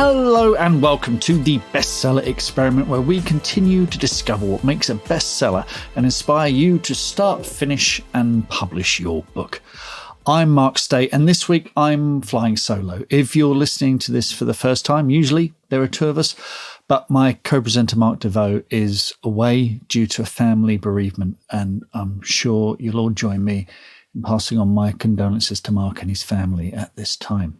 Hello and welcome to the Bestseller Experiment, where we continue to discover what makes a bestseller and inspire you to start, finish and publish your book. I'm Mark Stay, and this week I'm flying solo. If you're listening to this for the first time, usually there are two of us, but my co-presenter Mark DeVoe is away due to a family bereavement, and I'm sure you'll all join me in passing on my condolences to Mark and his family at this time.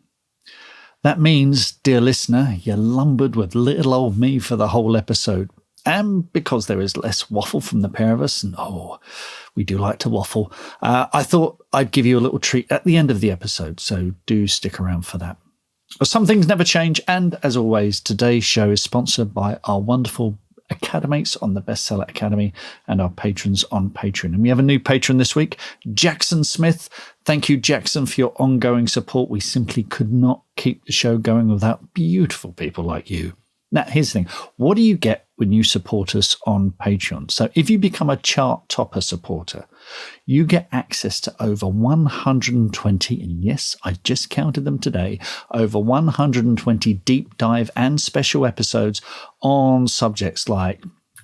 That means, dear listener, you're lumbered with little old me for the whole episode. And because there is less waffle from the pair of us, and we do like to waffle, I thought I'd give you a little treat at the end of the episode, so do stick around for that. But some things never change, and as always, today's show is sponsored by our wonderful Academates on the Bestseller Academy and our patrons on Patreon. And we have a new patron this week, Jackson Smith. Thank you, Jackson, for your ongoing support. We simply could not keep the show going without beautiful people like you. Now, here's the thing. What do you get when you support us on Patreon? So if you become a chart topper supporter, you get access to over 120, and yes, I just counted them today, over 120 deep dive and special episodes on subjects like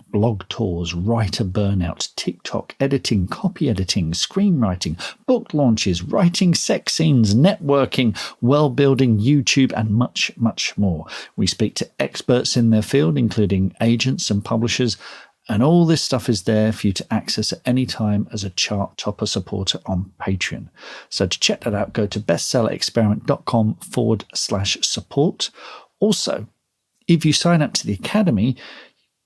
blog tours, writer burnout, TikTok editing, copy editing, screenwriting, book launches, writing sex scenes, networking, well-building, YouTube, and much, much more. We speak to experts in their field, including agents and publishers, and all this stuff is there for you to access at any time as a chart topper supporter on Patreon. So to check that out, go to bestsellerexperiment.com/support. Also, if you sign up to the Academy,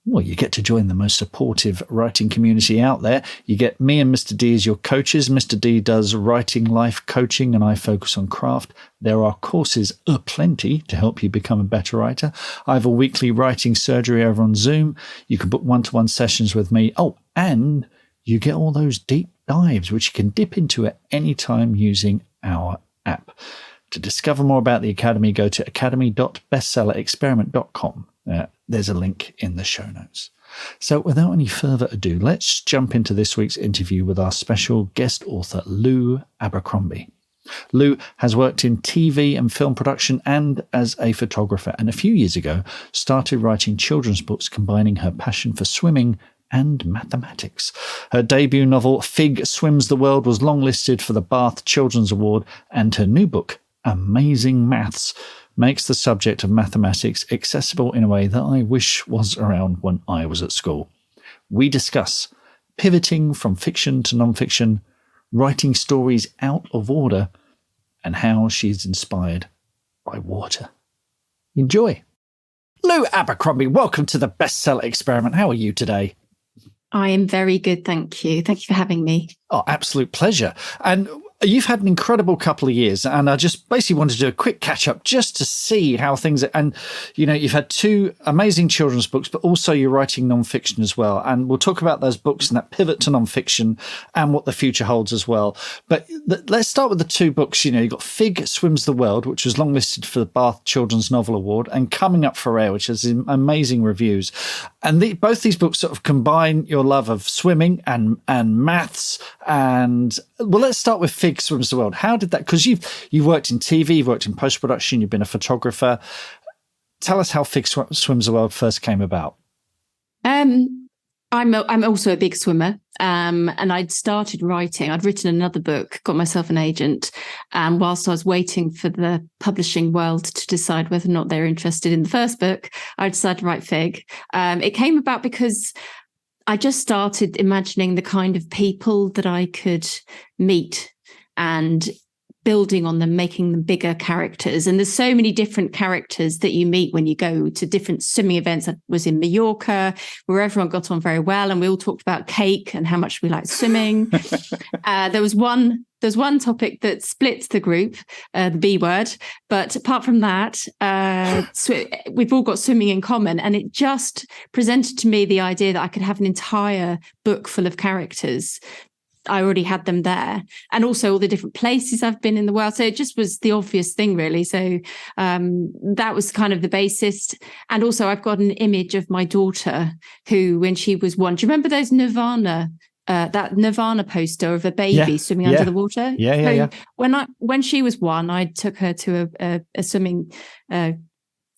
well, you get to join the most supportive writing community out there. You get me and Mr. D as your coaches. Mr. D does writing life coaching and I focus on craft. There are courses aplenty to help you become a better writer. I have a weekly writing surgery over on Zoom. You can book one-to-one sessions with me. Oh, and you get all those deep dives, which you can dip into at any time using our app. To discover more about the Academy, go to academy.bestsellerexperiment.com. There's a link in the show notes. So without any further ado, let's jump into this week's interview with our special guest author, Lou Abercrombie. Lou has worked in TV and film production and as a photographer, and a few years ago started writing children's books combining her passion for swimming and mathematics. Her debut novel, Fig Swims the World, was longlisted for the Bath Children's Award, and her new book, Amazing Maths, makes the subject of mathematics accessible in a way that I wish was around when I was at school. We discuss pivoting from fiction to non-fiction, writing stories out of order, and how she's inspired by water. Enjoy. Lou Abercrombie, welcome to the Bestseller Experiment. How are you today? I am very good, thank you. Thank you for having me. Oh, absolute pleasure. And you've had an incredible couple of years, and I just basically wanted to do a quick catch up just to see how things are. And, you know, you've had two amazing children's books, but also you're writing nonfiction as well. And we'll talk about those books and that pivot to nonfiction and what the future holds as well. But let's start with the two books. You know, you've got Fig Swims the World, which was longlisted for the Bath Children's Novel Award, and Coming Up for Air, which has amazing reviews. And both these books sort of combine your love of swimming and maths. And well, let's start with Fig Swims the World. How did that? Because you've worked in TV, you've worked in post-production, you've been a photographer. Tell us how Fig Swims the World first came about. I'm also a big swimmer, and I'd started writing. I'd written another book, got myself an agent, and whilst I was waiting for the publishing world to decide whether or not they're interested in the first book, I decided to write Fig. It came about because I just started imagining the kind of people that I could meet and building on them, making them bigger characters. And there's so many different characters that you meet when you go to different swimming events. I was in Mallorca, where everyone got on very well, and we all talked about cake and how much we liked swimming. There was one topic that split the group, the B word. But apart from that, we've all got swimming in common. And it just presented to me the idea that I could have an entire book full of characters. I already had them there, and also all the different places I've been in the world. So it just was the obvious thing, really. So that was kind of the basis. And also I've got an image of my daughter who, when she was one, do you remember those that Nirvana poster of a baby swimming under the water? Yeah. When she was one, I took her to a swimming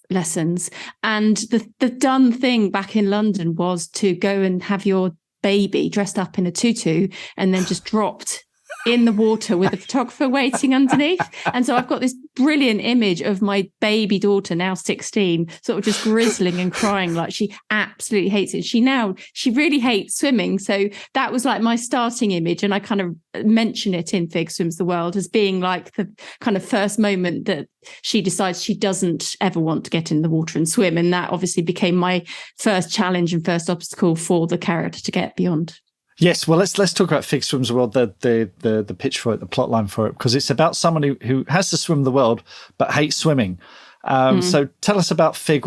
lessons. And the done thing back in London was to go and have your baby dressed up in a tutu and then just dropped in the water with a photographer waiting underneath. And so I've got this brilliant image of my baby daughter, now 16, sort of just grizzling and crying like she absolutely hates it. She really hates swimming. So that was like my starting image. And I kind of mention it in Fig Swims the World as being like the kind of first moment that she decides she doesn't ever want to get in the water and swim. And that obviously became my first challenge and first obstacle for the character to get beyond. Yes, well, let's talk about Fig Swims the World, the pitch for it, the plot line for it, because it's about someone who has to swim the world but hates swimming. So tell us about Fig.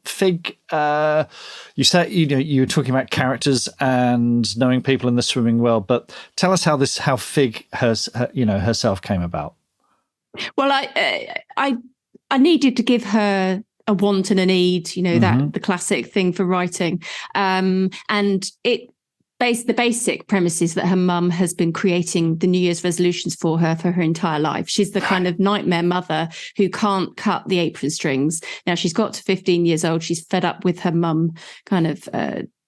Fig, you said you were talking about characters and knowing people in the swimming world, but tell us how Fig herself came about. Well, I needed to give her a want and a need, that the classic thing for writing, and the basic premise is that her mum has been creating the New Year's resolutions for her entire life. She's the kind of nightmare mother who can't cut the apron strings. Now she's got to 15 years old. She's fed up with her mum kind of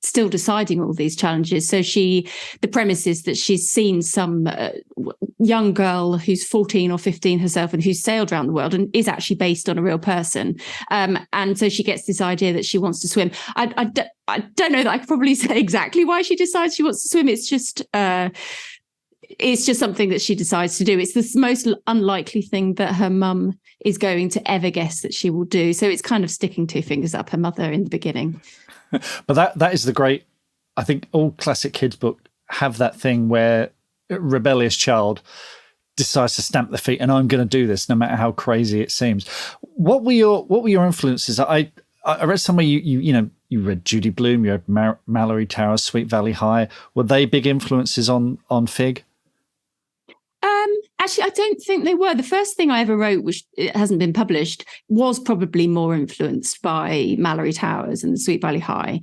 still deciding all these challenges. So the premise is that she's seen some young girl who's 14 or 15 herself and who's sailed around the world and is actually based on a real person. And so she gets this idea that she wants to swim. I don't know that I could probably say exactly why she decides she wants to swim. It's just something that she decides to do. It's the most unlikely thing that her mum is going to ever guess that she will do. So it's kind of sticking two fingers up her mother in the beginning. But that is the great, I think all classic kids book have that thing where a rebellious child decides to stamp their feet and I'm going to do this no matter how crazy it seems. What were your influences? I read somewhere you read Judy Blume, you had Mallory Towers, Sweet Valley High. Were they big influences on Fig? Actually, I don't think they were. The first thing I ever wrote, which it hasn't been published, was probably more influenced by Mallory Towers and Sweet Valley High.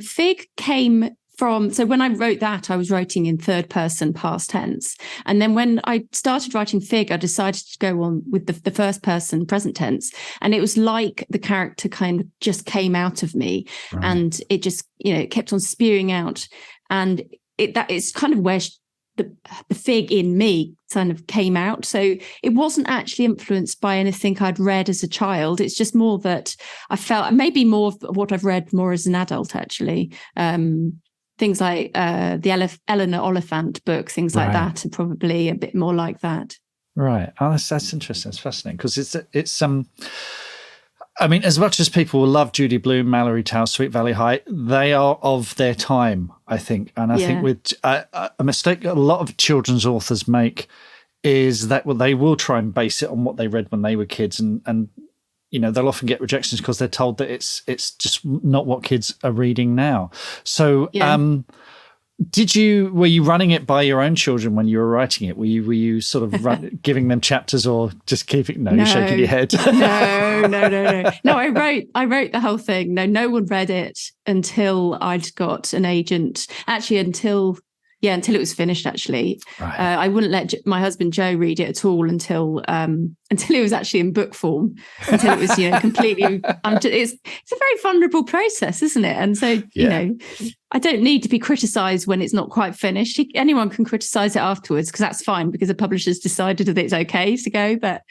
Fig came from, so when I wrote that, I was writing in third person past tense. And then when I started writing Fig, I decided to go on with the first person present tense. And it was like the character kind of just came out of me. Right. And it just, it kept on spewing out. And it's kind of where the Fig in me kind of came out. So it wasn't actually influenced by anything I'd read as a child. It's just more that I felt maybe more of what I've read more as an adult, actually. Things like the Eleanor Oliphant book, things like that are probably a bit more like that. Right. Oh, that's interesting. It's fascinating because it's as much as people will love Judy Blume, Mallory Towers, Sweet Valley High, they are of their time, I think. And I think with a mistake a lot of children's authors make is that they will try and base it on what they read when they were kids, and they'll often get rejections because they're told that it's just not what kids are reading now. So were you running it by your own children when you were writing it? Were you sort of giving them chapters or just keeping? No, you're shaking your head. No. I wrote the whole thing. No one read it until I'd got an agent. Actually, until it was finished. Actually, I wouldn't let my husband Joe read it at all until it was actually in book form. Until it was completely. It's a very vulnerable process, isn't it? And so I don't need to be criticised when it's not quite finished. Anyone can criticise it afterwards because that's fine because the publisher's decided that it's okay to go. But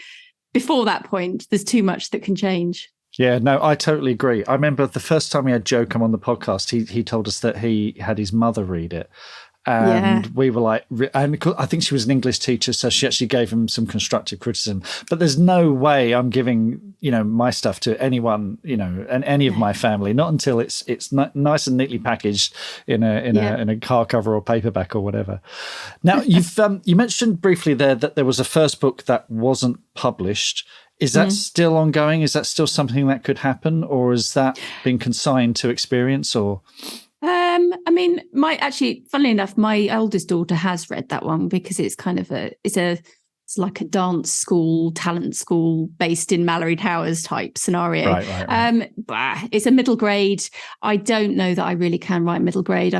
before that point, there's too much that can change. Yeah, no, I totally agree. I remember the first time we had Joe come on the podcast, he told us that he had his mother read it. And we were like, and I think she was an English teacher, so she actually gave him some constructive criticism. But there's no way I'm giving, my stuff to anyone, and any of my family, not until it's nice and neatly packaged in a car cover or paperback or whatever. Now, you mentioned briefly there that there was a first book that wasn't published. Is that still ongoing? Is that still something that could happen, or has that been consigned to experience? Or funnily enough, my eldest daughter has read that one because it's kind of it's like a dance school, talent school based in Mallory Towers type scenario. Right. It's a middle grade. I don't know that I really can write middle grade.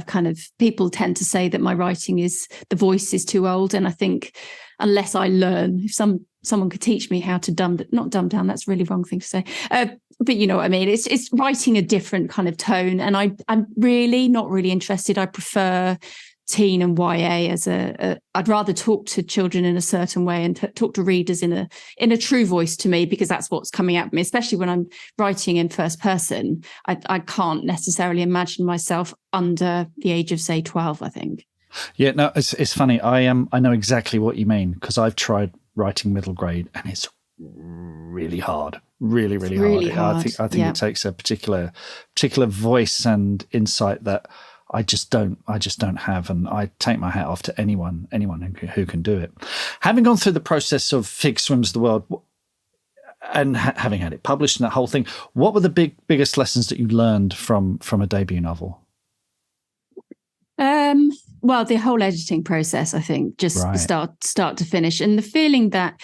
People tend to say that my writing the voice is too old. And I think unless I learn, if someone could teach me how to not dumb down, that's a really wrong thing to say. but you know what I mean? It's writing a different kind of tone. And I'm really not really interested. I prefer teen and YA as I'd rather talk to children in a certain way and talk to readers in a true voice to me, because that's what's coming at me, especially when I'm writing in first person. I can't necessarily imagine myself under the age of, say, 12, I think. Yeah, no, it's funny. I know exactly what you mean, because I've tried writing middle grade and it's really hard. Really hard. I think it takes a particular voice and insight that I just don't have, and I take my hat off to anyone who can do it. Having gone through the process of Fig Swims the World and having had it published and that whole thing, what were the biggest lessons that you learned from a debut novel? Well, the whole editing process, I think, just start to finish, and the feeling that,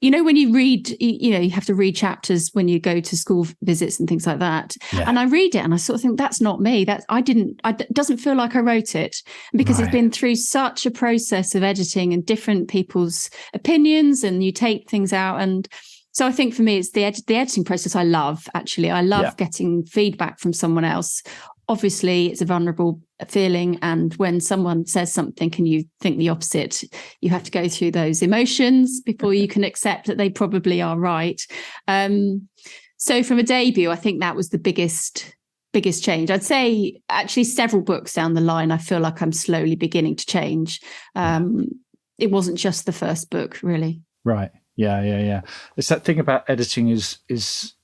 you know, when you read, you have to read chapters when you go to school visits and things like that. Yeah. And I read it and I sort of think, that's not me. It doesn't feel like I wrote it, because it's been through such a process of editing and different people's opinions, and you take things out. And so I think for me, it's the editing process I love, actually. I love getting feedback from someone else. Obviously, it's a vulnerable feeling, and when someone says something and you think the opposite, you have to go through those emotions before you can accept that they probably are right. So from a debut, I think that was the biggest change. I'd say actually several books down the line, I feel like I'm slowly beginning to change. It wasn't just the first book, really. Right. Yeah. It's that thing about editing is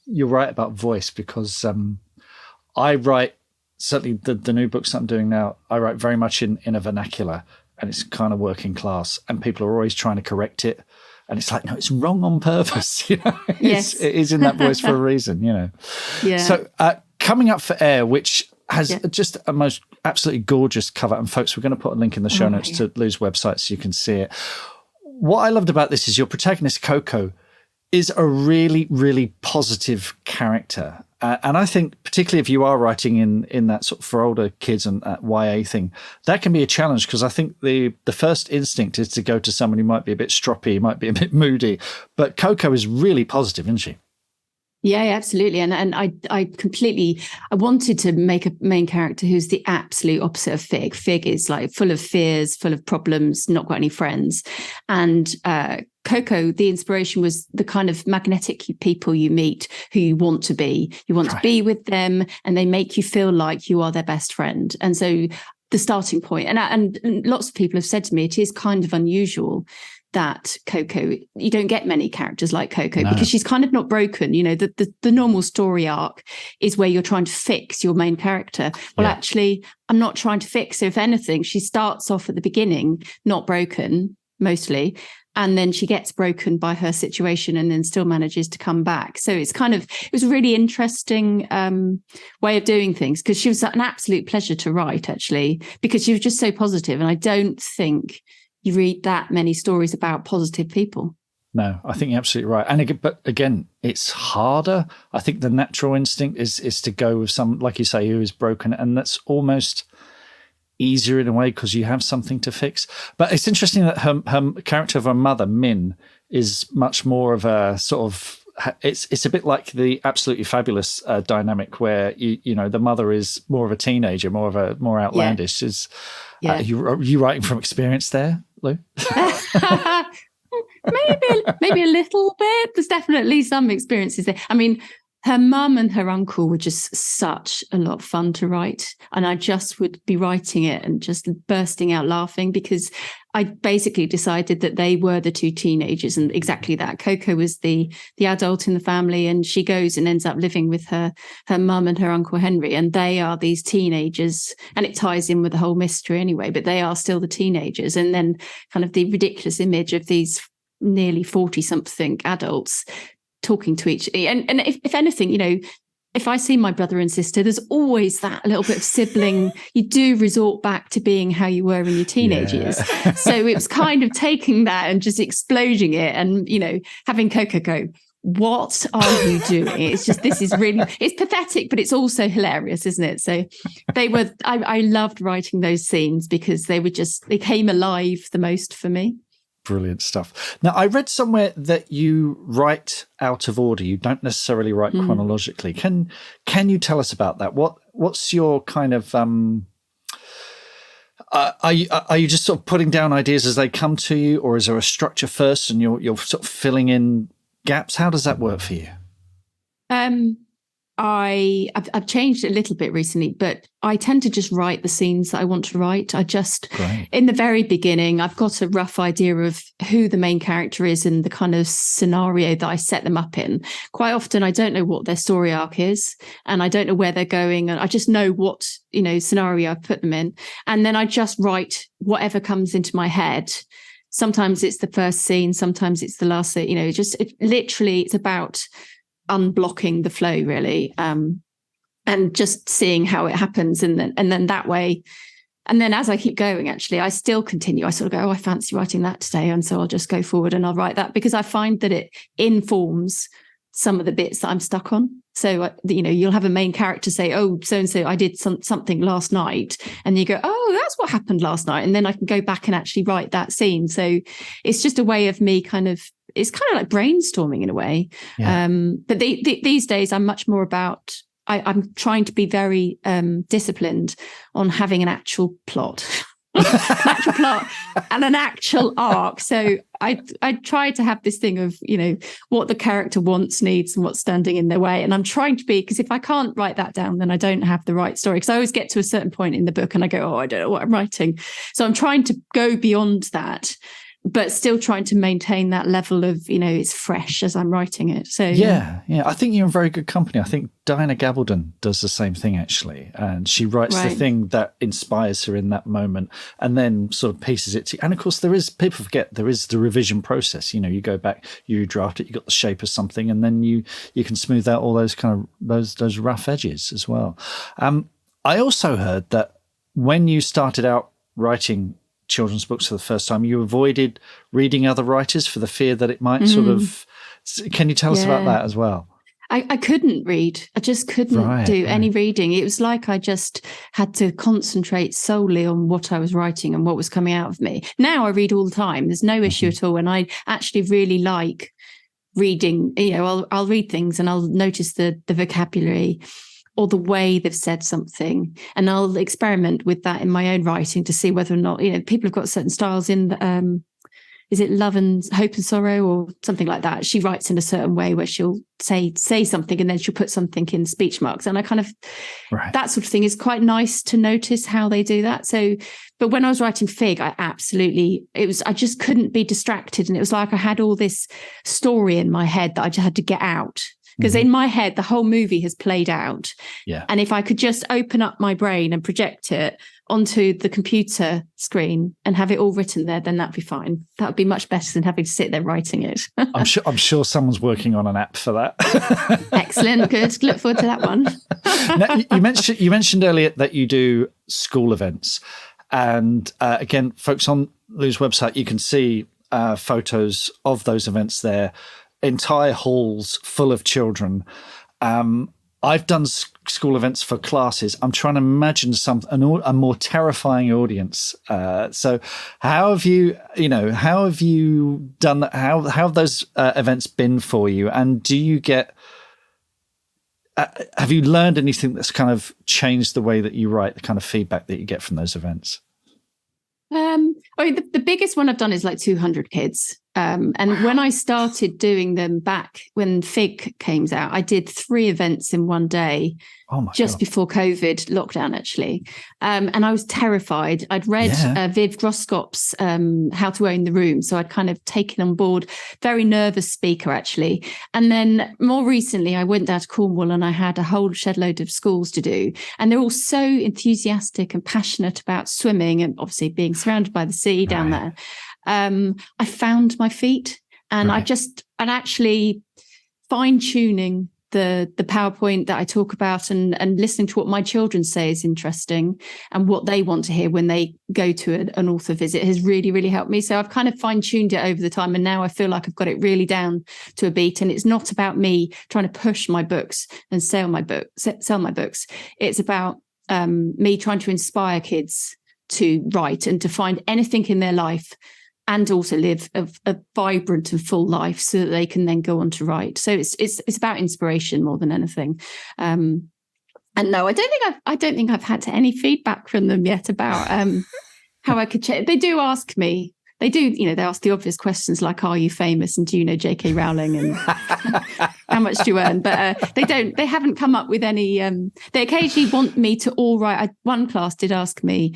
you're right about voice, because I write, certainly the new books that I'm doing now, I write very much in a vernacular, and it's kind of working class, and people are always trying to correct it. And it's like, no, it's wrong on purpose. Yes. It is in that voice for a reason, Yeah. So coming up for air, which has just a most absolutely gorgeous cover. And folks, we're going to put a link in the show notes to Lou's website so you can see it. What I loved about this is your protagonist, Coco, is a really, really positive character. And I think particularly if you are writing in that sort of for older kids and YA thing, that can be a challenge, because I think the first instinct is to go to someone who might be a bit stroppy, might be a bit moody. But Coco is really positive, isn't she? Yeah, absolutely. And I wanted to make a main character who's the absolute opposite of Fig. Fig is like full of fears, full of problems, not got any friends. And Coco, the inspiration was the kind of magnetic people you meet who you want to be. You want to be with them, and they make you feel like you are their best friend. And so the starting point, and lots of people have said to me, it is kind of unusual that Coco, you don't get many characters like Coco, because she's kind of not broken. The normal story arc is where you're trying to fix your main character. Well, actually, I'm not trying to fix her. If anything, she starts off at the beginning not broken, mostly, and then she gets broken by her situation and then still manages to come back. So it was a really interesting way of doing things, because she was an absolute pleasure to write, actually, because she was just so positive. And I don't think you read that many stories about positive people. No, I think you're absolutely right. But again, it's harder. I think the natural instinct is to go with some, like you say, who is broken, and that's almost easier in a way because you have something to fix. But it's interesting that her character of her mother, Min, is much more of a sort of, it's a bit like the Absolutely Fabulous dynamic, where the mother is more of a teenager, more outlandish. Are you writing from experience there, Lou? maybe a little bit. There's definitely some experiences there. I mean, her mum and her uncle were just such a lot of fun to write, and I just would be writing it and just bursting out laughing, because I basically decided that they were the two teenagers, and exactly that. Coco was the adult in the family, and she goes and ends up living with her mum and her uncle Henry, and they are these teenagers, and it ties in with the whole mystery anyway, but they are still the teenagers. And then kind of the ridiculous image of these nearly 40-something adults talking to each, and if anything, if I see my brother and sister, there's always that little bit of sibling. You do resort back to being how you were in your teenage years. So it was kind of taking that and just exploding it, and having Coco go, what are you doing? It's just, this is really, it's pathetic, but it's also hilarious, isn't it? So I loved writing those scenes because they came alive the most for me. Brilliant stuff. Now, I read somewhere that you write out of order. You don't necessarily write chronologically. Can you tell us about that? What's your kind of are you just sort of putting down ideas as they come to you, or is there a structure first and you're sort of filling in gaps? How does that work for you? I've changed it a little bit recently, but I tend to just write the scenes that I want to write. In the very beginning, I've got a rough idea of who the main character is and the kind of scenario that I set them up in. Quite often, I don't know what their story arc is, and I don't know where they're going. And I just know what, scenario I've put them in. And then I just write whatever comes into my head. Sometimes it's the first scene, sometimes it's the last scene, it's about unblocking the flow, really, and just seeing how it happens, and then that way, and then as I keep going, actually, I still continue. I sort of go, I fancy writing that today, and so I'll just go forward and I'll write that, because I find that it informs some of the bits that I'm stuck on. So you'll have a main character say, "Oh, so and so, I did something last night," and you go, "Oh, that's what happened last night," and then I can go back and actually write that scene. So it's just a way of me it's kind of like brainstorming in a way. Yeah. But these days I'm much more about, I'm trying to be very disciplined on having an actual plot, an actual plot and an actual arc. So I try to have this thing of, what the character wants, needs, and what's standing in their way. And I'm trying to be, because if I can't write that down, then I don't have the right story. Because I always get to a certain point in the book and I go, I don't know what I'm writing. So I'm trying to go beyond that, but still trying to maintain that level of, it's fresh as I'm writing it. So yeah. I think you're in very good company. I think Diana Gabaldon does the same thing, actually, and she writes the thing that inspires her in that moment, and then sort of pieces it to. And of course, people forget there is the revision process. You go back, you draft it, you got the shape of something, and then you can smooth out all those kind of those rough edges as well. I also heard that when you started out writing children's books for the first time, you avoided reading other writers for the fear that it might sort of. Can you tell us about that as well? I couldn't read. I just couldn't do any reading. It was like I just had to concentrate solely on what I was writing and what was coming out of me. Now I read all the time. There's no issue at all. And I actually really like reading. I'll read things and I'll notice the vocabulary or the way they've said something. And I'll experiment with that in my own writing to see whether or not, people have got certain styles in, is it Love and Hope and Sorrow or something like that? She writes in a certain way where she'll say something and then she'll put something in speech marks. And I kind of, that sort of thing is quite nice to notice how they do that. So, but when I was writing Fig, I just couldn't be distracted. And it was like I had all this story in my head that I just had to get out. Because in my head, the whole movie has played out. Yeah. And if I could just open up my brain and project it onto the computer screen and have it all written there, then that'd be fine. That would be much better than having to sit there writing it. I'm sure someone's working on an app for that. Excellent. Good. Look forward to that one. Now, you mentioned earlier that you do school events. And again, folks, on Lou's website, you can see photos of those events there. Entire halls full of children. I've done school events for classes. I'm trying to imagine a more terrifying audience. So how have you done that? How have those events been for you? And do you get, have you learned anything that's kind of changed the way that you write, the kind of feedback that you get from those events? The biggest one I've done is like 200 kids. And when I started doing them back when Fig came out, I did 3 events in one day. Just before COVID lockdown, actually. And I was terrified. I'd read Viv Groskop's How to Own the Room. So I'd kind of taken on board, very nervous speaker, actually. And then more recently, I went down to Cornwall and I had a whole shed load of schools to do. And they're all so enthusiastic and passionate about swimming and obviously being surrounded by the sea down there. I found my feet and I'm actually fine-tuning the PowerPoint that I talk about and listening to what my children say is interesting and what they want to hear when they go to an author visit has really, really helped me. So I've kind of fine-tuned it over the time and now I feel like I've got it really down to a beat. And it's not about me trying to push my books and sell my books. It's about me trying to inspire kids to write and to find anything in their life and also live a vibrant and full life so that they can then go on to write. So it's about inspiration more than anything. And no, I don't think I've had any feedback from them yet about how I could change. They do ask me. They do, they ask the obvious questions like, "Are you famous?" and "Do you know J.K. Rowling?" and "How much do you earn?" But they haven't come up with any. They occasionally want me to all write. One class did ask me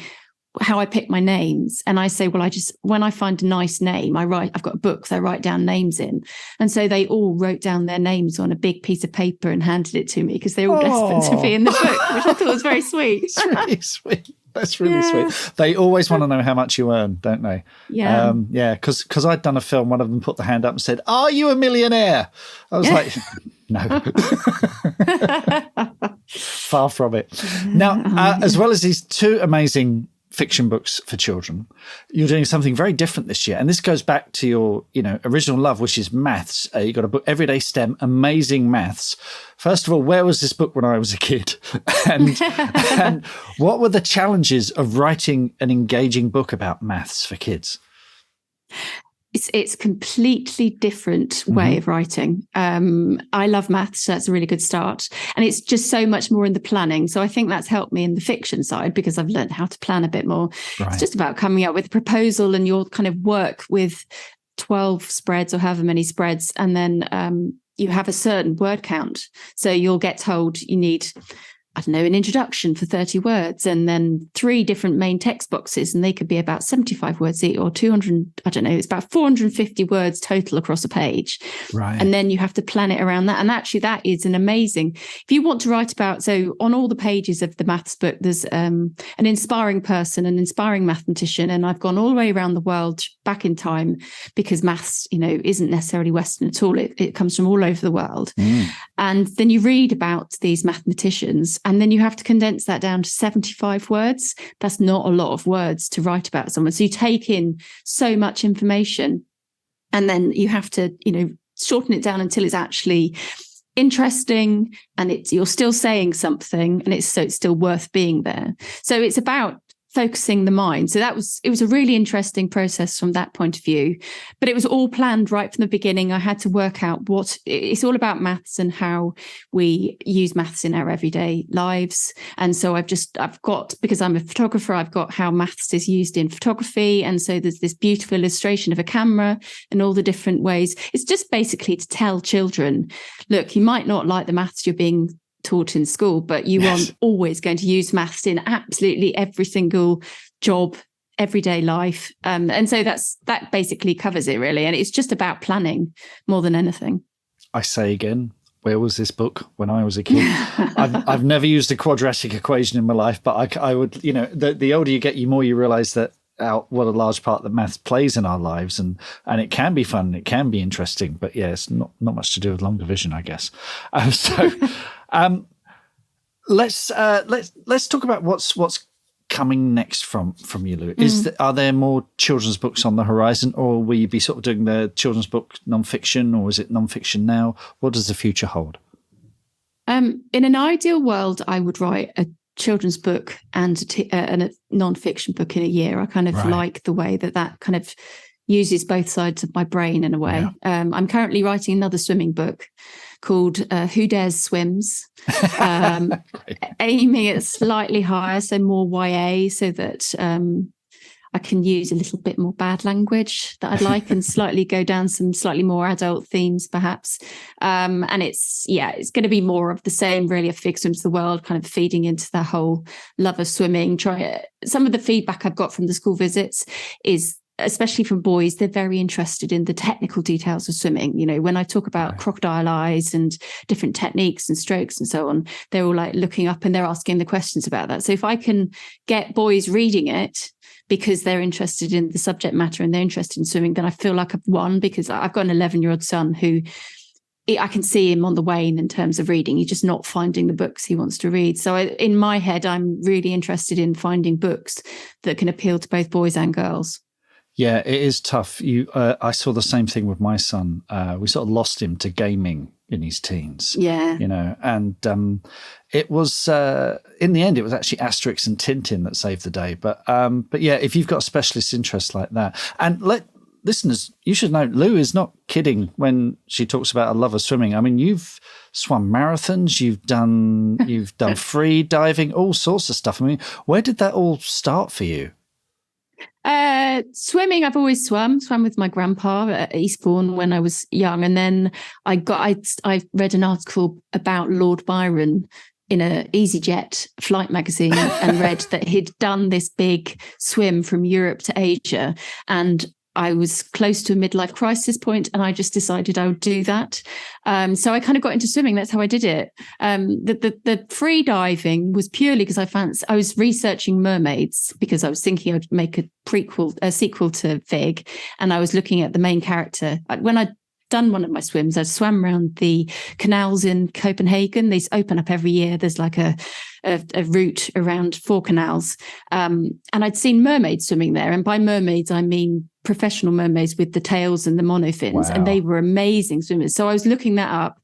how I pick my names, and I say, well, when I find a nice name, I've got a book that I write down names in, and so they all wrote down their names on a big piece of paper and handed it to me because they were all desperate to be in the book, which I thought was very sweet. It's really sweet. That's really sweet. They always want to know how much you earn, don't they? Yeah. Because I'd done a film, one of them put the hand up and said, "Are you a millionaire?" I was like, no. Far from it. Now, as well as these two amazing fiction books for children, you're doing something very different this year. And this goes back to your, original love, which is maths. You got a book, Everyday STEM, Amazing Maths. First of all, where was this book when I was a kid? and what were the challenges of writing an engaging book about maths for kids? It's a completely different way of writing. I love maths, so that's a really good start. And it's just so much more in the planning. So I think that's helped me in the fiction side because I've learned how to plan a bit more. Right. It's just about coming up with a proposal, and you'll kind of work with 12 spreads or however many spreads. And then you have a certain word count. So you'll get told you need, an introduction for 30 words, and then 3 different main text boxes, and they could be about 75 words each, or 200, it's about 450 words total across a page. Right. And then you have to plan it around that. And actually that is an amazing, if you want to write about, so on all the pages of the maths book, there's an inspiring person, an inspiring mathematician. And I've gone all the way around the world back in time because maths, isn't necessarily Western at all. It comes from all over the world. And then you read about these mathematicians, and then you have to condense that down to 75 words. That's not a lot of words to write about someone. So you take in so much information, and then you have to, shorten it down until it's actually interesting, and you're still saying something, and it's still worth being there. So it's about focusing the mind. So it was a really interesting process from that point of view, but it was all planned right from the beginning. I had to work out it's all about maths and how we use maths in our everyday lives. And so because I'm a photographer, I've got how maths is used in photography. And so there's this beautiful illustration of a camera and all the different ways. It's just basically to tell children, look, you might not like the maths you're being taught in school, but you aren't always going to use maths in absolutely every single job, everyday life. And so that basically covers it, really. And it's just about planning more than anything. I say again, where was this book when I was a kid? I've never used a quadratic equation in my life, but I would, the older you get, the more you realize that what a large part that maths plays in our lives, and it can be fun, it can be interesting, but it's not much to do with long division, I guess. Let's talk about what's coming next from you, Lou. Are there more children's books on the horizon, or will you be sort of doing the children's book non-fiction, or is it non-fiction now? What does the future hold? In an ideal world, I would write a children's book and a non-fiction book in a year. I kind of like the way that kind of uses both sides of my brain in a way. Yeah. I'm currently writing another swimming book called Who Dares Swims, aiming at slightly higher, so more YA, so that I can use a little bit more bad language that I'd like and slightly go down some slightly more adult themes, perhaps. And it's going to be more of the same, really, of Fig Swims the World, kind of feeding into the whole love of swimming. Some of the feedback I've got from the school visits is, especially from boys, they're very interested in the technical details of swimming. When I talk about crocodile eyes and different techniques and strokes and so on, they're all like looking up and they're asking the questions about that. So if I can get boys reading it because they're interested in the subject matter and they're interested in swimming, then I feel like I've won, because I've got an 11-year-old son who I can see him on the wane in terms of reading. He's just not finding the books he wants to read. So in my head, I'm really interested in finding books that can appeal to both boys and girls. Yeah, it is tough. I saw the same thing with my son. We sort of lost him to gaming in his teens. Yeah. And it was, in the end, it was actually Asterix and Tintin that saved the day. But yeah, if you've got a specialist interest like that, and listeners, you should know Lou is not kidding when she talks about a love of swimming. I mean, you've swum marathons, you've done free diving, all sorts of stuff. I mean, where did that all start for you? Swimming, I've always swum with my grandpa at Eastbourne when I was young. And then I read an article about Lord Byron in a EasyJet flight magazine and read that he'd done this big swim from Europe to Asia. And I was close to a midlife crisis point, and I just decided I would do that. So I kind of got into swimming. That's how I did it. The free diving was purely because I was researching mermaids, because I was thinking I'd make a sequel to Vig, and I was looking at the main character. When I'd done one of my swims, I swam around the canals in Copenhagen. These open up every year. There's like a route around 4 canals. And I'd seen mermaids swimming there. And by mermaids, I mean professional mermaids with the tails and the monofins. Wow. And they were amazing swimmers. So I was looking that up.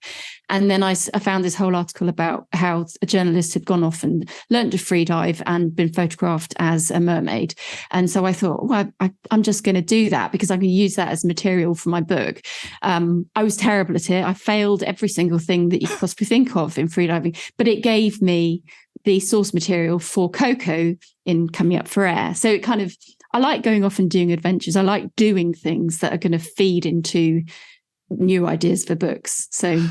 And then I found this whole article about how a journalist had gone off and learned to free dive and been photographed as a mermaid. And so I thought, well, I'm just going to do that because I can use that as material for my book. I was terrible at it. I failed every single thing that you could possibly think of in free diving, but it gave me the source material for Coco in Coming Up for Air. So it kind of, I like going off and doing adventures. I like doing things that are going to feed into new ideas for books. So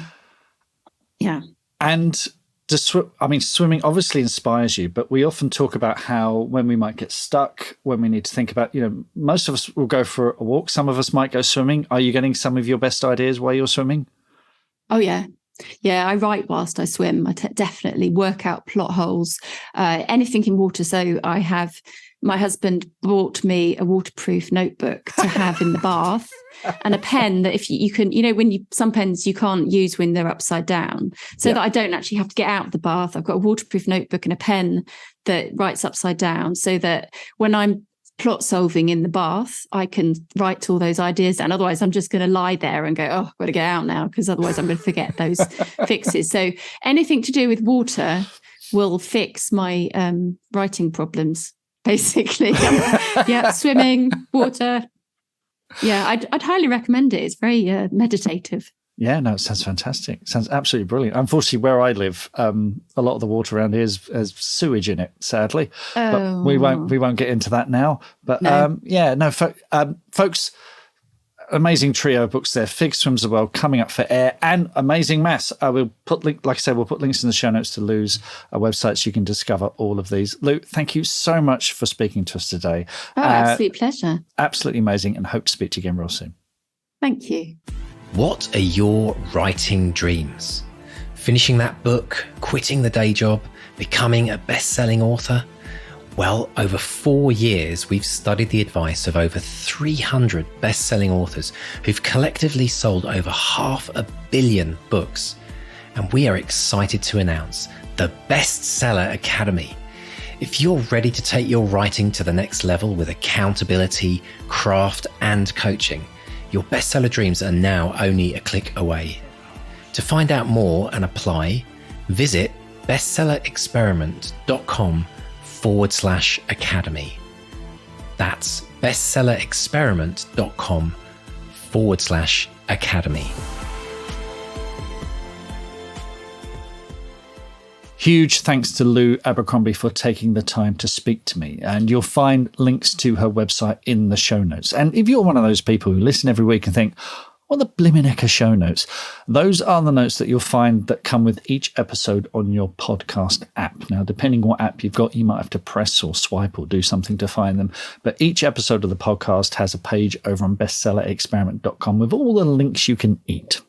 yeah. And swimming obviously inspires you, but we often talk about how when we might get stuck, when we need to think about, most of us will go for a walk. Some of us might go swimming. Are you getting some of your best ideas while you're swimming? Oh, yeah. Yeah, I write whilst I swim. I definitely work out plot holes, anything in water. So my husband bought me a waterproof notebook to have in the bath and a pen that if you can, some pens you can't use when they're upside down, so that I don't actually have to get out of the bath. I've got a waterproof notebook and a pen that writes upside down so that when I'm plot solving in the bath, I can write all those ideas down. Otherwise, I'm just going to lie there and go, oh, I've got to get out now, because otherwise I'm going to forget those fixes. So anything to do with water will fix my writing problems, basically. Swimming, water. Yeah, I'd highly recommend it. It's very meditative. Yeah, no, it sounds fantastic. It sounds absolutely brilliant. Unfortunately, where I live, a lot of the water around here has sewage in it, sadly. But we won't get into that now. But no. Folks, amazing trio of books there. Fig Swims the World, Coming Up for Air, and Amazing Maths. We'll put links in the show notes to Lou's website so you can discover all of these. Lou, thank you so much for speaking to us today. Oh, absolute pleasure. Absolutely amazing, and hope to speak to you again real soon. Thank you. What are your writing dreams? Finishing that book, quitting the day job, becoming a best-selling author? Well, over 4 years, we've studied the advice of over 300 best-selling authors who've collectively sold over 500 million books. And we are excited to announce the Bestseller Academy. If you're ready to take your writing to the next level with accountability, craft, and coaching, your bestseller dreams are now only a click away. To find out more and apply, visit bestsellerexperiment.com/academy. That's bestsellerexperiment.com/academy. Huge thanks to Lou Abercrombie for taking the time to speak to me. And you'll find links to her website in the show notes. And if you're one of those people who listen every week and think, what the blimmin' heck are show notes? Those are the notes that you'll find that come with each episode on your podcast app. Now, depending what app you've got, you might have to press or swipe or do something to find them. But each episode of the podcast has a page over on bestsellerexperiment.com with all the links you can eat.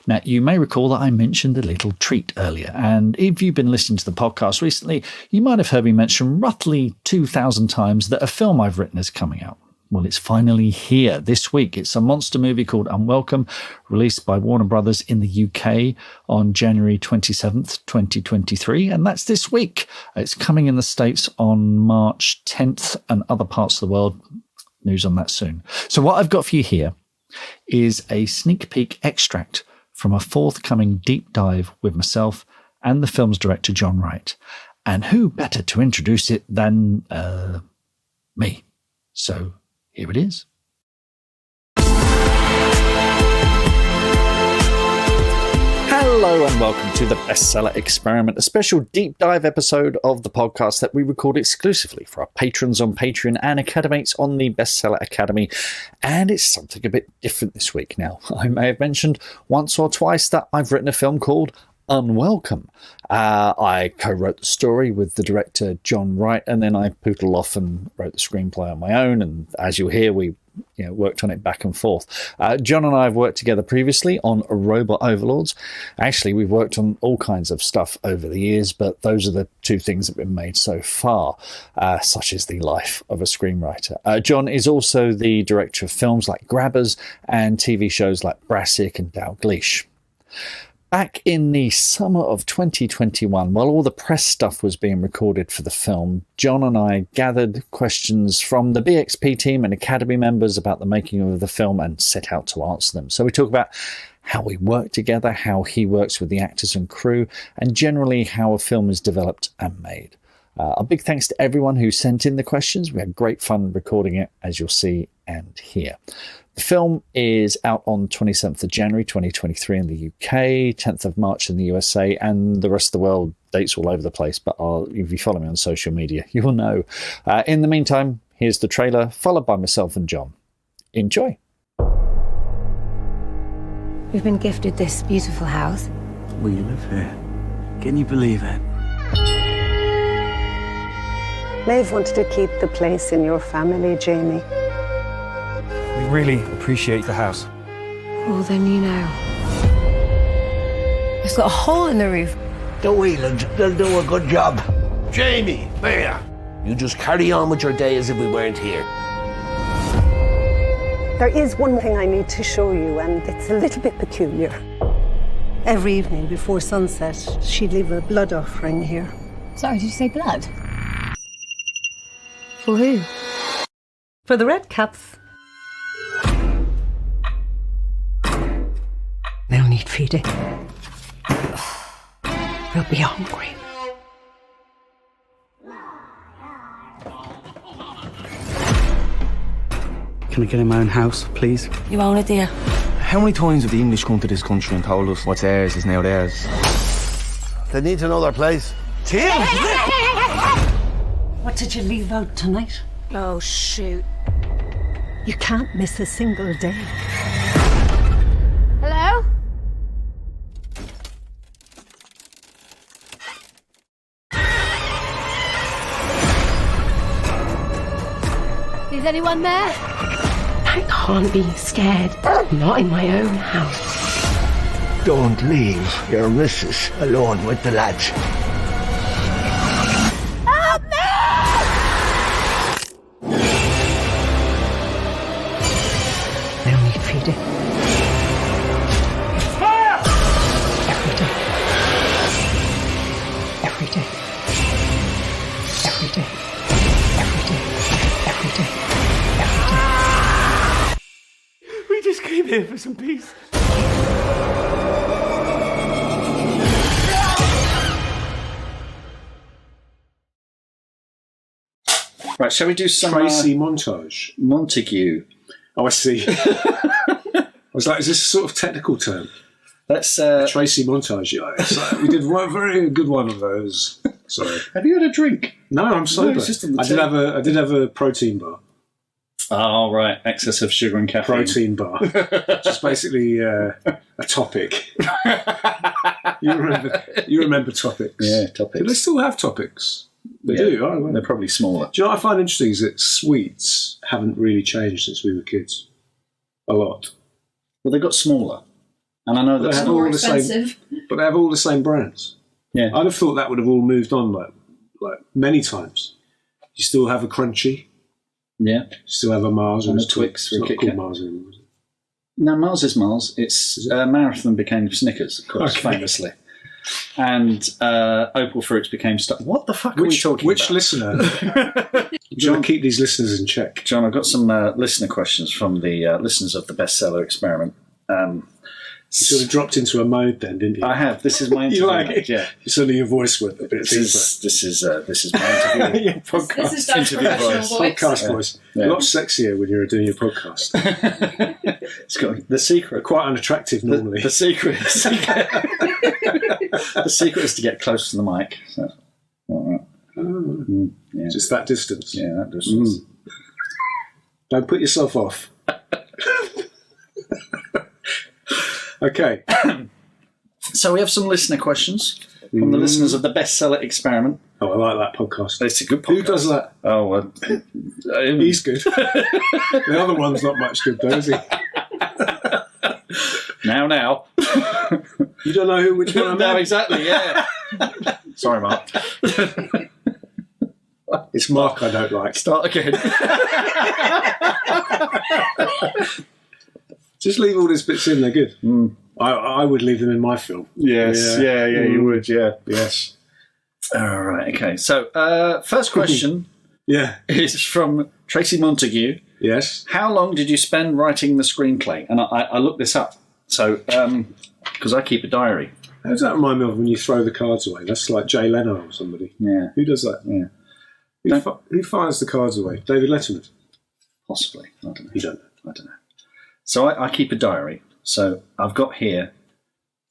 Now, you may recall that I mentioned a little treat earlier, and if you've been listening to the podcast recently, you might have heard me mention roughly 2,000 times that a film I've written is coming out. Well, it's finally here this week. It's a monster movie called UNWELCOME, released by Warner Brothers in the UK on January 27th, 2023, and that's this week. It's coming in the States on March 10th and other parts of the world. News on that soon. So what I've got for you here is a sneak peek extract from a forthcoming deep dive with myself and the film's director, John Wright. And who better to introduce it than me? So here it is. Hello and welcome to the Bestseller Experiment, a special deep dive episode of the podcast that we record exclusively for our patrons on Patreon and academates on the Bestseller Academy. And it's something a bit different this week now. I may have mentioned once or twice that I've written a film called UNWELCOME. I co-wrote the story with the director John Wright, and then I poodled off and wrote the screenplay on my own. And as you'll hear, we worked on it back and forth. John and I have worked together previously on Robot Overlords. Actually, we've worked on all kinds of stuff over the years, but those are the two things that have been made so far, such as the life of a screenwriter. John is also the director of films like Grabbers and TV shows like Brassic and Dalgleish. Back in the summer of 2021, while all the press stuff was being recorded for the film, John and I gathered questions from the BXP team and Academy members about the making of the film and set out to answer them. So we talk about how we work together, how he works with the actors and crew, and generally how a film is developed and made. A big thanks to everyone who sent in the questions. We had great fun recording it, as you'll see and hear. The film is out on 27th of January 2023 in the UK, 10th of March in the USA, and the rest of the world. Dates all over the place, but if you follow me on social media, you will know. In the meantime, here's the trailer, followed by myself and John. Enjoy. We've been gifted this beautiful house. We live here. Can you believe it? Maeve wanted to keep the place in your family, Jamie. We really appreciate the house. Well, then you know. It's got a hole in the roof. The Whelans, they'll do a good job. Jamie, there. You just carry on with your day as if we weren't here. There is one thing I need to show you, and it's a little bit peculiar. Every evening before sunset, she'd leave a blood offering here. Sorry, did you say blood? For who? For the red caps. No need feeding. We'll be hungry. Can I get in my own house, please? You own it, dear. How many times have the English come to this country and told us what's theirs is now theirs? They need to know their place. Tim! What did you leave out tonight? Oh, shoot. You can't miss a single day. Hello? Is anyone there? I can't be scared. Not in my own house. Don't leave your missus alone with the lads. Help me! No need feeding. Every day. Every day. Every day. Every day. Every day. Every day. We just came here for some peace. Right, shall we do some Tracy montage. Montague? Oh, I see. I was like, is this a sort of technical term? Let's. Tracy montage. Yeah, it's like, we did one very good one of those. Sorry. Have you had a drink? No, I'm sober. it's just on the I did have a protein bar. Oh, right. Excess of sugar and caffeine. Protein bar. Just basically a topic. You remember topics? Yeah, Do they topics. still have topics? They Yeah, do. Oh, They're probably smaller. Do you know what I find interesting is that sweets haven't really changed since we were kids. A lot. Well, they got smaller. And I know They that's have not... all the same, but they have all the same brands. Yeah. I'd have thought that would have all moved on like many times. You still have a Crunchy, Yeah. you still have a Mars, And or a Twix It's or a not Kit called Kat. Mars anymore. Is it? No, Mars is Mars. It's Marathon became Snickers, of course, Okay. famously. And Opal Fruits became stuff. What the fuck are we talking Which about? listener? I'm trying to keep these listeners in check. John, I've got some listener questions from the listeners of the Bestseller Experiment. You sort of dropped into a mode then, didn't you? I have. This is my interview. You like mode, it? yeah. Suddenly your voice went a bit deeper. This is my interview. Your podcast. This is Dad's professional voice. Podcast voice. Yeah. A lot sexier when you're doing your podcast. It's got the secret. Quite unattractive normally. The secret. The secret is to get close to the mic. So, all right. Yeah. Just that distance. Yeah, that distance. Don't put yourself off. Okay. So we have some listener questions from the listeners of the Bestseller Experiment. Oh, I like that podcast. It's a good podcast. Who does that? Oh, He's good. The other one's not much good, though, is he? Now. You don't know which one I No, meant? exactly, yeah. Sorry, Mark. It's Mark I don't like. Start again. Just leave all these bits in, they're good. I would leave them in my film. Yes, yeah, you would, yeah. Yes. All right, okay. So, first question Yeah. is from Tracy Montague. Yes. How long did you spend writing the screenplay? And I looked this up. So, because I keep a diary. How does that remind me of when you throw the cards away? That's like Jay Leno or somebody. Yeah. Who does that? Yeah. Who fires the cards away? David Letterman? Possibly. I don't know. You don't know. I don't know. So I keep a diary. So I've got here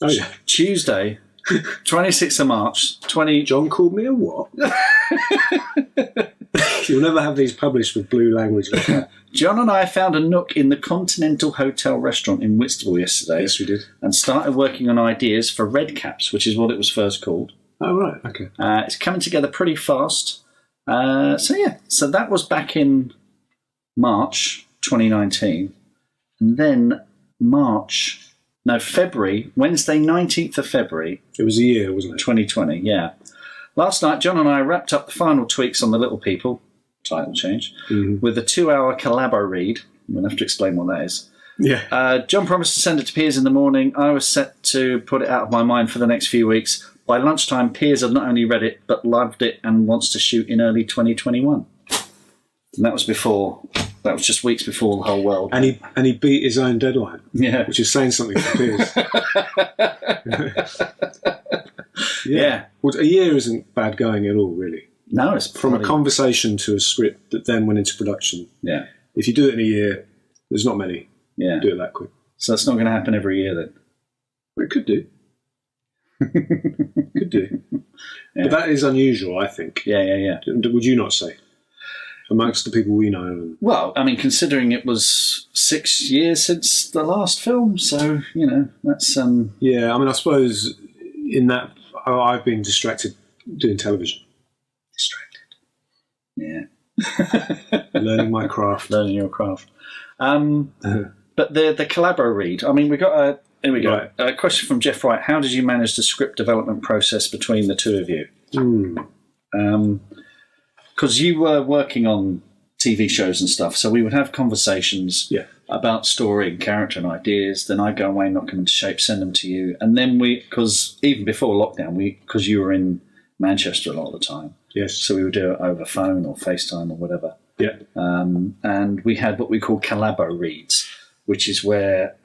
Oh, yeah. Tuesday, 26th of March, John called me a what? You'll never have these published with blue language like that. John and I found a nook in the Continental Hotel restaurant in Whitstable yesterday. Yes, we did. And started working on ideas for Red Caps, which is what it was first called. Oh, right. Okay. It's coming together pretty fast. So that was back in March 2019. And then February, Wednesday, 19th of February. It was a year, wasn't it? 2020, yeah. Last night, John and I wrapped up the final tweaks on The Little People, title change, with a 2-hour collabo read. I'm going to have to explain what that is. Yeah. John promised to send it to Piers in the morning. I was set to put it out of my mind for the next few weeks. By lunchtime, Piers had not only read it, but loved it and wants to shoot in early 2021. And that was just weeks before the whole world. And he beat his own deadline. Yeah. Which is saying something for Piers. Yeah. Well, a year isn't bad going at all, really. No, it's From a conversation to a script that then went into production. Yeah. If you do it in a year, there's not many Yeah. do it that quick. So it's not going to happen every year then? Well, it could do. Could do. Yeah. But that is unusual, I think. Yeah. Would you not say? Amongst the people we know. And Well, I mean, considering it was 6 years since the last film, so, that's... yeah, I mean, I suppose in that, I've been distracted doing television. Yeah. Learning my craft. Learning your craft. But the collabo read, I mean, here we go. Right. A question from Jeff Wright. How did you manage the script development process between the two of you? Because you were working on TV shows and stuff, so we would have conversations about story and character and ideas. Then I'd go away, knock them into shape, send them to you. And then because even before lockdown, because you were in Manchester a lot of the time. Yes. So we would do it over phone or FaceTime or whatever. Yeah. And we had what we call collabo reads, which is where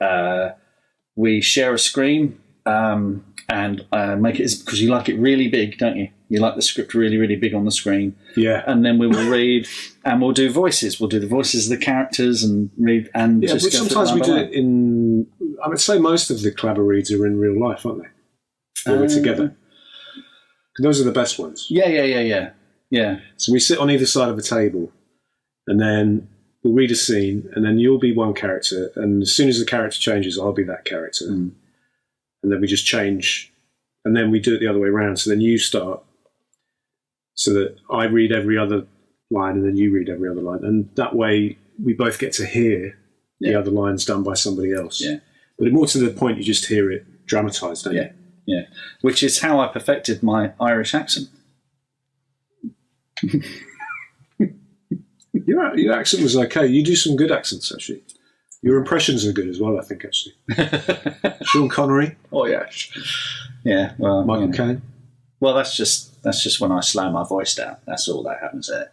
we share a screen and make it, because you like it really big, don't you? You like the script really, really big on the screen. Yeah. And then we will read and we'll do voices. We'll do the voices of the characters and read. And Yeah, just but go sometimes we through do line by it in, I would say most of the collabo reads are in real life, aren't they? Where we're together. Those are the best ones. Yeah. So we sit on either side of a table and then we'll read a scene and then you'll be one character and as soon as the character changes, I'll be that character. And then we just change and then we do it the other way around. So then you start so that I read every other line and then you read every other line. And that way we both get to hear the other lines done by somebody else. Yeah. But more to the point, you just hear it dramatised, don't you? Yeah. Which is how I perfected my Irish accent. Your accent was okay. You do some good accents, actually. Your impressions are good as well, I think, actually. Sean Connery. Oh, yeah. Yeah, well... Michael Caine. Well, that's just when I slow my voice down. That's all that happens there.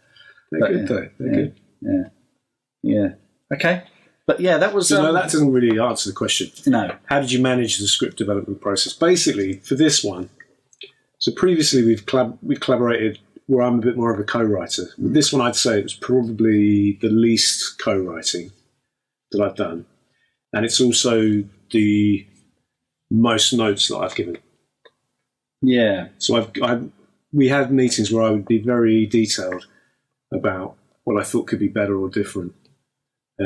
They're good, though. They're good. Yeah. Okay. But yeah, that was... No, that doesn't really answer the question. No. How did you manage the script development process? Basically, for this one, so previously we've collaborated where I'm a bit more of a co-writer. With this one, I'd say it was probably the least co-writing that I've done. And it's also the most notes that I've given. Yeah. So we had meetings where I would be very detailed about what I thought could be better or different.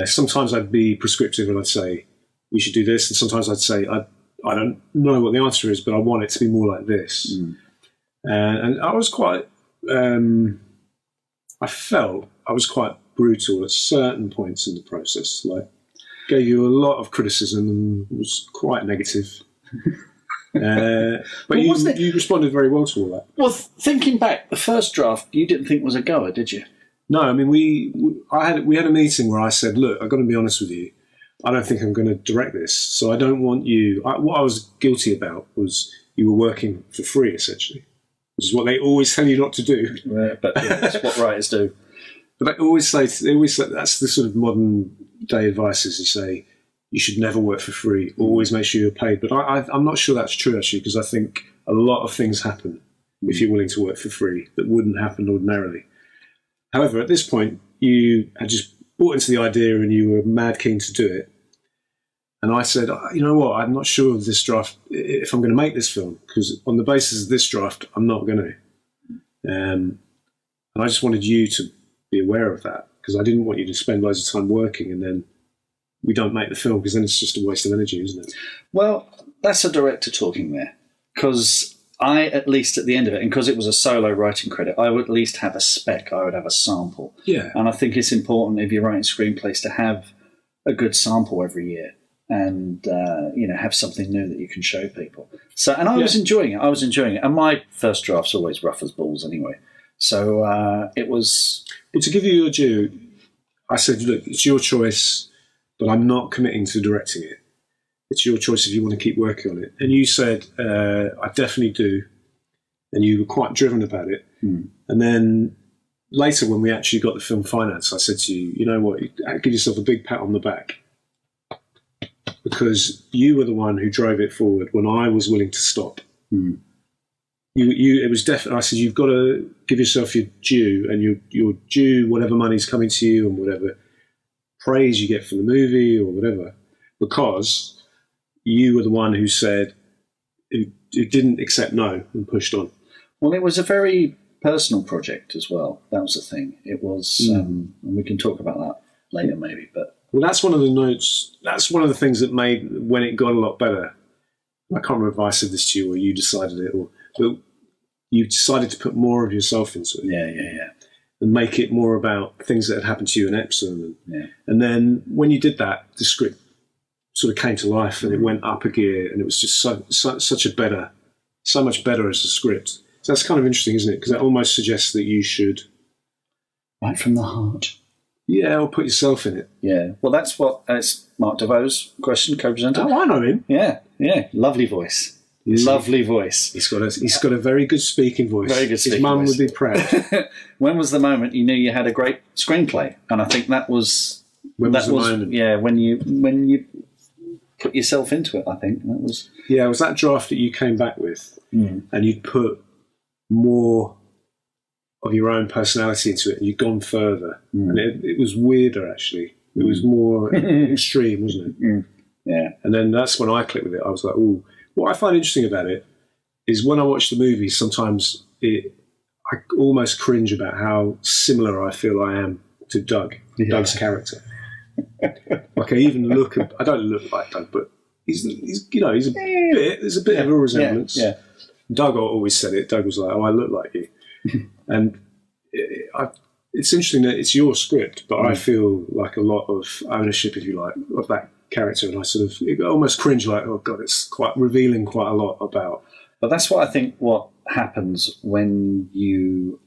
Sometimes I'd be prescriptive and I'd say, we should do this. And sometimes I'd say, I don't know what the answer is, but I want it to be more like this. And I was quite, I felt I was quite brutal at certain points in the process. Like, gave you a lot of criticism and was quite negative. But you responded very well to all that. Well, thinking back, the first draft you didn't think was a goer, did you? No, I mean, we had a meeting where I said, look, I've got to be honest with you. I don't think I'm going to direct this. So I don't want you... what I was guilty about was you were working for free, essentially, which is what they always tell you not to do. Yeah, but that's what writers do. But they always say that's the sort of modern day advice is you say you should never work for free. Always make sure you're paid. But I'm not sure that's true, actually, because I think a lot of things happen if you're willing to work for free that wouldn't happen ordinarily. However, at this point, you had just bought into the idea and you were mad keen to do it. And I said, you know what, I'm not sure of this draft, if I'm going to make this film, because on the basis of this draft, I'm not going to. And I just wanted you to be aware of that, because I didn't want you to spend loads of time working and then we don't make the film, because then it's just a waste of energy, isn't it? Well, that's a director talking there, because I, at least at the end of it, and because it was a solo writing credit, I would at least have a spec, I would have a sample. Yeah. And I think it's important if you're writing screenplays to have a good sample every year and, have something new that you can show people. So, and I was enjoying it. And my first draft's always rough as balls anyway. So it was... Well, to give you your due, I said, look, it's your choice, but I'm not committing to directing it. It's your choice if you want to keep working on it. And you said, I definitely do. And you were quite driven about it. And then later when we actually got the film financed, I said to you, you know what, give yourself a big pat on the back. Because you were the one who drove it forward when I was willing to stop. It was definitely, I said, you've got to give yourself your due, and your due whatever money's coming to you and whatever praise you get for the movie or whatever, because you were the one who said, who didn't accept no and pushed on. Well, it was a very personal project as well. That was the thing. It was, and we can talk about that later maybe, but... Well, that's one of the notes, that's one of the things that made, when it got a lot better, I can't remember if I said this to you or you decided it, but you decided to put more of yourself into it. Yeah. And make it more about things that had happened to you in Epsom. And then when you did that, the script sort of came to life and it went up a gear, and it was just so much better as a script. So that's kind of interesting, isn't it? Because that almost suggests that you should... Right from the heart. Yeah, or put yourself in it. Yeah. Well, that's Mark DeVoe's question, co-presenter. Oh, I know him. Yeah. Lovely voice. Lovely voice. He's got a very good speaking voice. Very good speaking voice. His mum voice. would be proud. When was the moment you knew you had a great screenplay? And I think that was... When was the moment? Yeah, when you put yourself into it, I think. That was... Yeah, it was that draft that you came back with, and you'd put more of your own personality into it, and you'd gone further. And it was weirder, actually. It was more extreme, wasn't it? Yeah. And then that's when I clicked with it. I was like, oh... What I find interesting about it is when I watch the movie, sometimes I almost cringe about how similar I feel I am to Doug's character. Like I don't look like Doug, but there's a bit of a resemblance. Yeah. Doug always said it. Doug was like, oh, I look like you. And it's interesting that it's your script, but I feel like a lot of ownership, if you like, of that character, and I almost cringe like, oh God, it's quite revealing quite a lot about. But that's what I think what happens when you,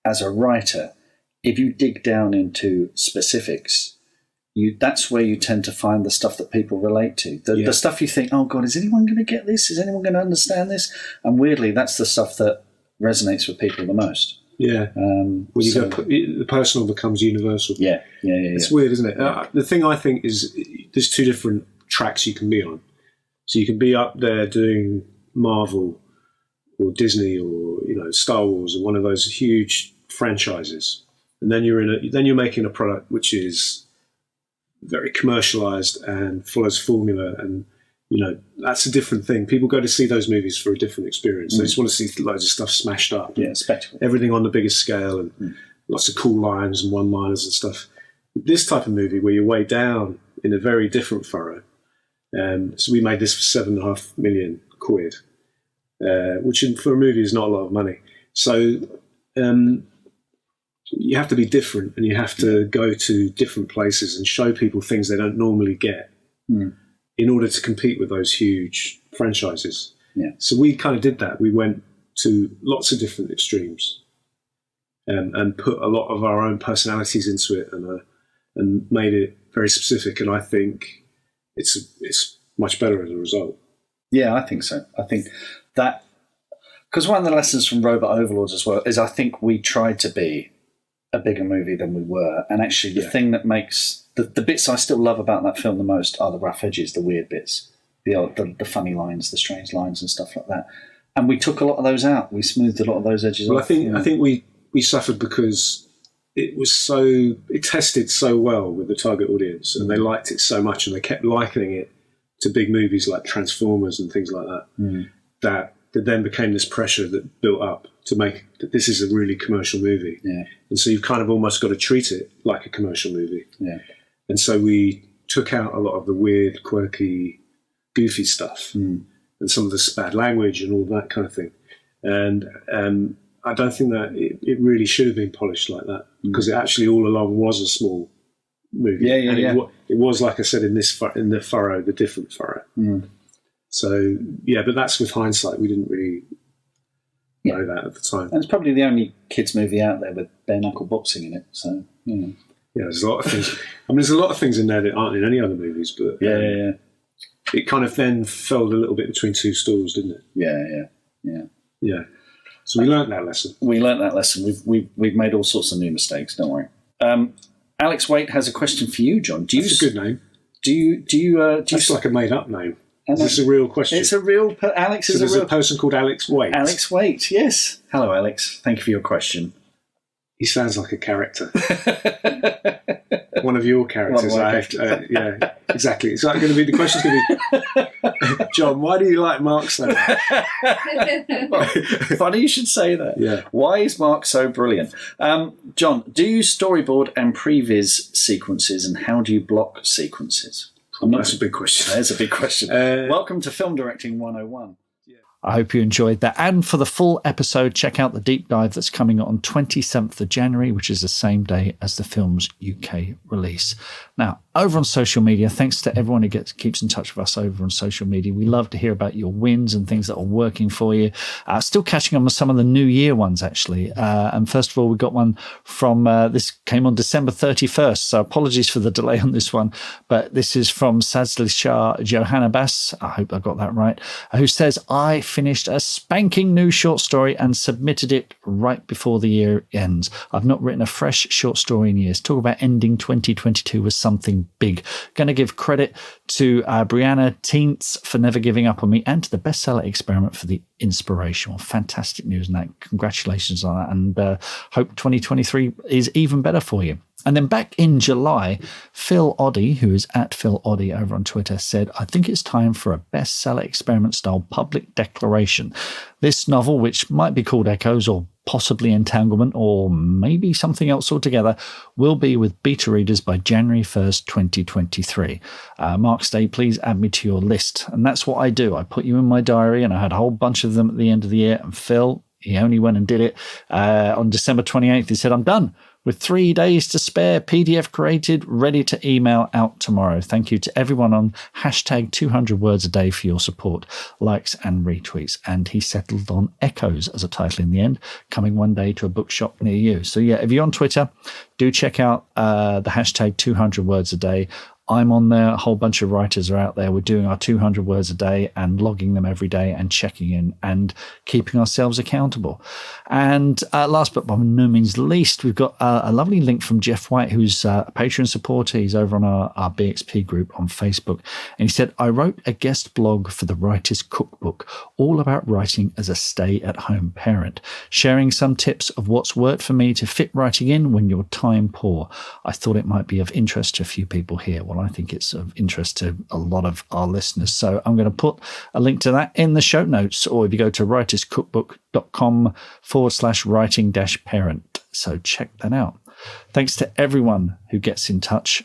as a writer, if you dig down into specifics, that's where you tend to find the stuff that people relate to. The stuff you think, oh God, is anyone going to get this? Is anyone going to understand this? And weirdly, that's the stuff that resonates with people the most. Yeah. When you go, the personal becomes universal. Yeah. It's weird, isn't it? The thing I think is there's two different tracks you can be on. So you can be up there doing Marvel or Disney or Star Wars or one of those huge franchises, and then you're making a product which is very commercialized and follows formula, and that's a different thing. People go to see those movies for a different experience. They just want to see loads of stuff smashed up. Yeah, spectacle. Everything on the biggest scale and lots of cool lines and one-liners and stuff. This type of movie where you're way down in a very different furrow. So we made this for £7.5 million, which for a movie is not a lot of money. So you have to be different, and you have to go to different places and show people things they don't normally get in order to compete with those huge franchises. Yeah. So we kind of did that. We went to lots of different extremes and put a lot of our own personalities into it and made it very specific. And I think it's much better as a result. Yeah, I think so. I think that, because one of the lessons from Robot Overlords as well is I think we tried to be a bigger movie than we were. And actually the thing that makes the bits I still love about that film the most are the rough edges, the weird bits, the funny lines, the strange lines and stuff like that. And we took a lot of those out. We smoothed a lot of those edges off. I think we suffered because it tested so well with the target audience, and they liked it so much, and they kept likening it to big movies like Transformers and things like that, that then became this pressure that built up to make that this is a really commercial movie. Yeah. And so you've kind of almost got to treat it like a commercial movie. Yeah. And so we took out a lot of the weird, quirky, goofy stuff and some of the bad language and all that kind of thing. And I don't think that it really should have been polished like that, because it actually all along was a small movie. It was, like I said, in the furrow, the different furrow. So but that's with hindsight. We didn't really know that at the time. And it's probably the only kids movie out there with bare knuckle boxing in it. So there's a lot of things. I mean, there's a lot of things in there that aren't in any other movies, but it kind of then fell a little bit between two stools, didn't it? Yeah. So we learnt that lesson. We've made all sorts of new mistakes. Don't worry. Alex Waite has a question for you, John. That's a good name. That's like a made-up name. Is this a real question? It's a real... Alex is a real... So there's a person called Alex Waite. Alex Waite, yes. Hello, Alex. Thank you for your question. He sounds like a character. One of your characters. Yeah, exactly. It's like going to be... The question's going to be, John, why do you like Mark so much? Funny you should say that. Yeah. Why is Mark so brilliant? John, do you storyboard and previs sequences, and how do you block sequences? That's a big question. That's a big question. Welcome to Film Directing 101. I hope you enjoyed that. And for the full episode, check out the deep dive that's coming on 27th of January, which is the same day as the film's UK release. Now, over on social media, thanks to everyone who keeps in touch with us over on social media. We love to hear about your wins and things that are working for you. Still catching on with some of the New Year ones, actually. And first of all, we got one from, this came on December 31st. So apologies for the delay on this one. But this is from Sazlisha Johanabas. I hope I got that right. Who says, I finished a spanking new short story and submitted it right before the year ends. I've not written a fresh short story in years. Talk about ending 2022 with something big. Going to give credit to Brianna Teentz for never giving up on me, and to the Bestseller Experiment for the inspiration. Fantastic news on that. Congratulations on that, and hope 2023 is even better for you. And then back in July, Phil Oddie, who is at Phil Oddie over on Twitter, said, I think it's time for a Bestseller Experiment style public declaration. This novel, which might be called Echoes or possibly Entanglement or maybe something else altogether, will be with beta readers by January 1st, 2023. Mark Stay, please add me to your list. And that's what I do. I put you in my diary, and I had a whole bunch of them at the end of the year. And Phil, he only went and did it. On December 28th, he said, I'm done. With 3 days to spare, PDF created, ready to email out tomorrow. Thank you to everyone on hashtag 200 words a day for your support, likes and retweets. And he settled on Echoes as a title in the end, coming one day to a bookshop near you. So yeah, if you're on Twitter, do check out the hashtag 200 words a day. I'm on there. A whole bunch of writers are out there. We're doing our 200 words a day and logging them every day and checking in and keeping ourselves accountable. And last but by no means least, we've got a lovely link from Jeff White, who's a Patreon supporter. He's over on our BXP group on Facebook. And he said, I wrote a guest blog for the Writer's Cookbook, all about writing as a stay-at-home parent, sharing some tips of what's worked for me to fit writing in when you're time poor. I thought it might be of interest to a few people here. Well, I think it's of interest to a lot of our listeners. So I'm going to put a link to that in the show notes, or if you go to writerscookbook.com/writing-parent. So check that out. Thanks to everyone who gets in touch.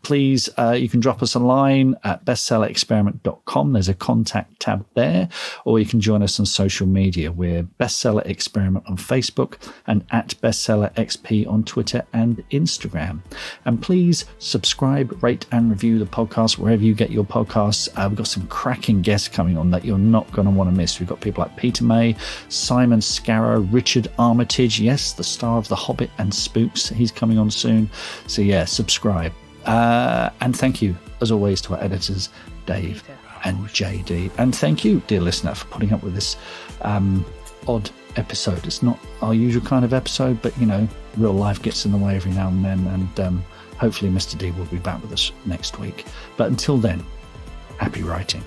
Please, you can drop us a line at bestsellerexperiment.com. There's a contact tab there, or you can join us on social media. We're Bestseller Experiment on Facebook and at BestsellerXP on Twitter and Instagram. And please subscribe, rate and review the podcast wherever you get your podcasts. We've got some cracking guests coming on that you're not going to want to miss. We've got people like Peter May, Simon Scarrow, Richard Armitage, yes, the star of The Hobbit and Spooks. He's coming on soon. So yeah, subscribe. And thank you, as always, to our editors, Dave and JD. And thank you, dear listener, for putting up with this odd episode. It's not our usual kind of episode, but, you know, real life gets in the way every now and then. And hopefully Mr. D will be back with us next week. But until then, happy writing.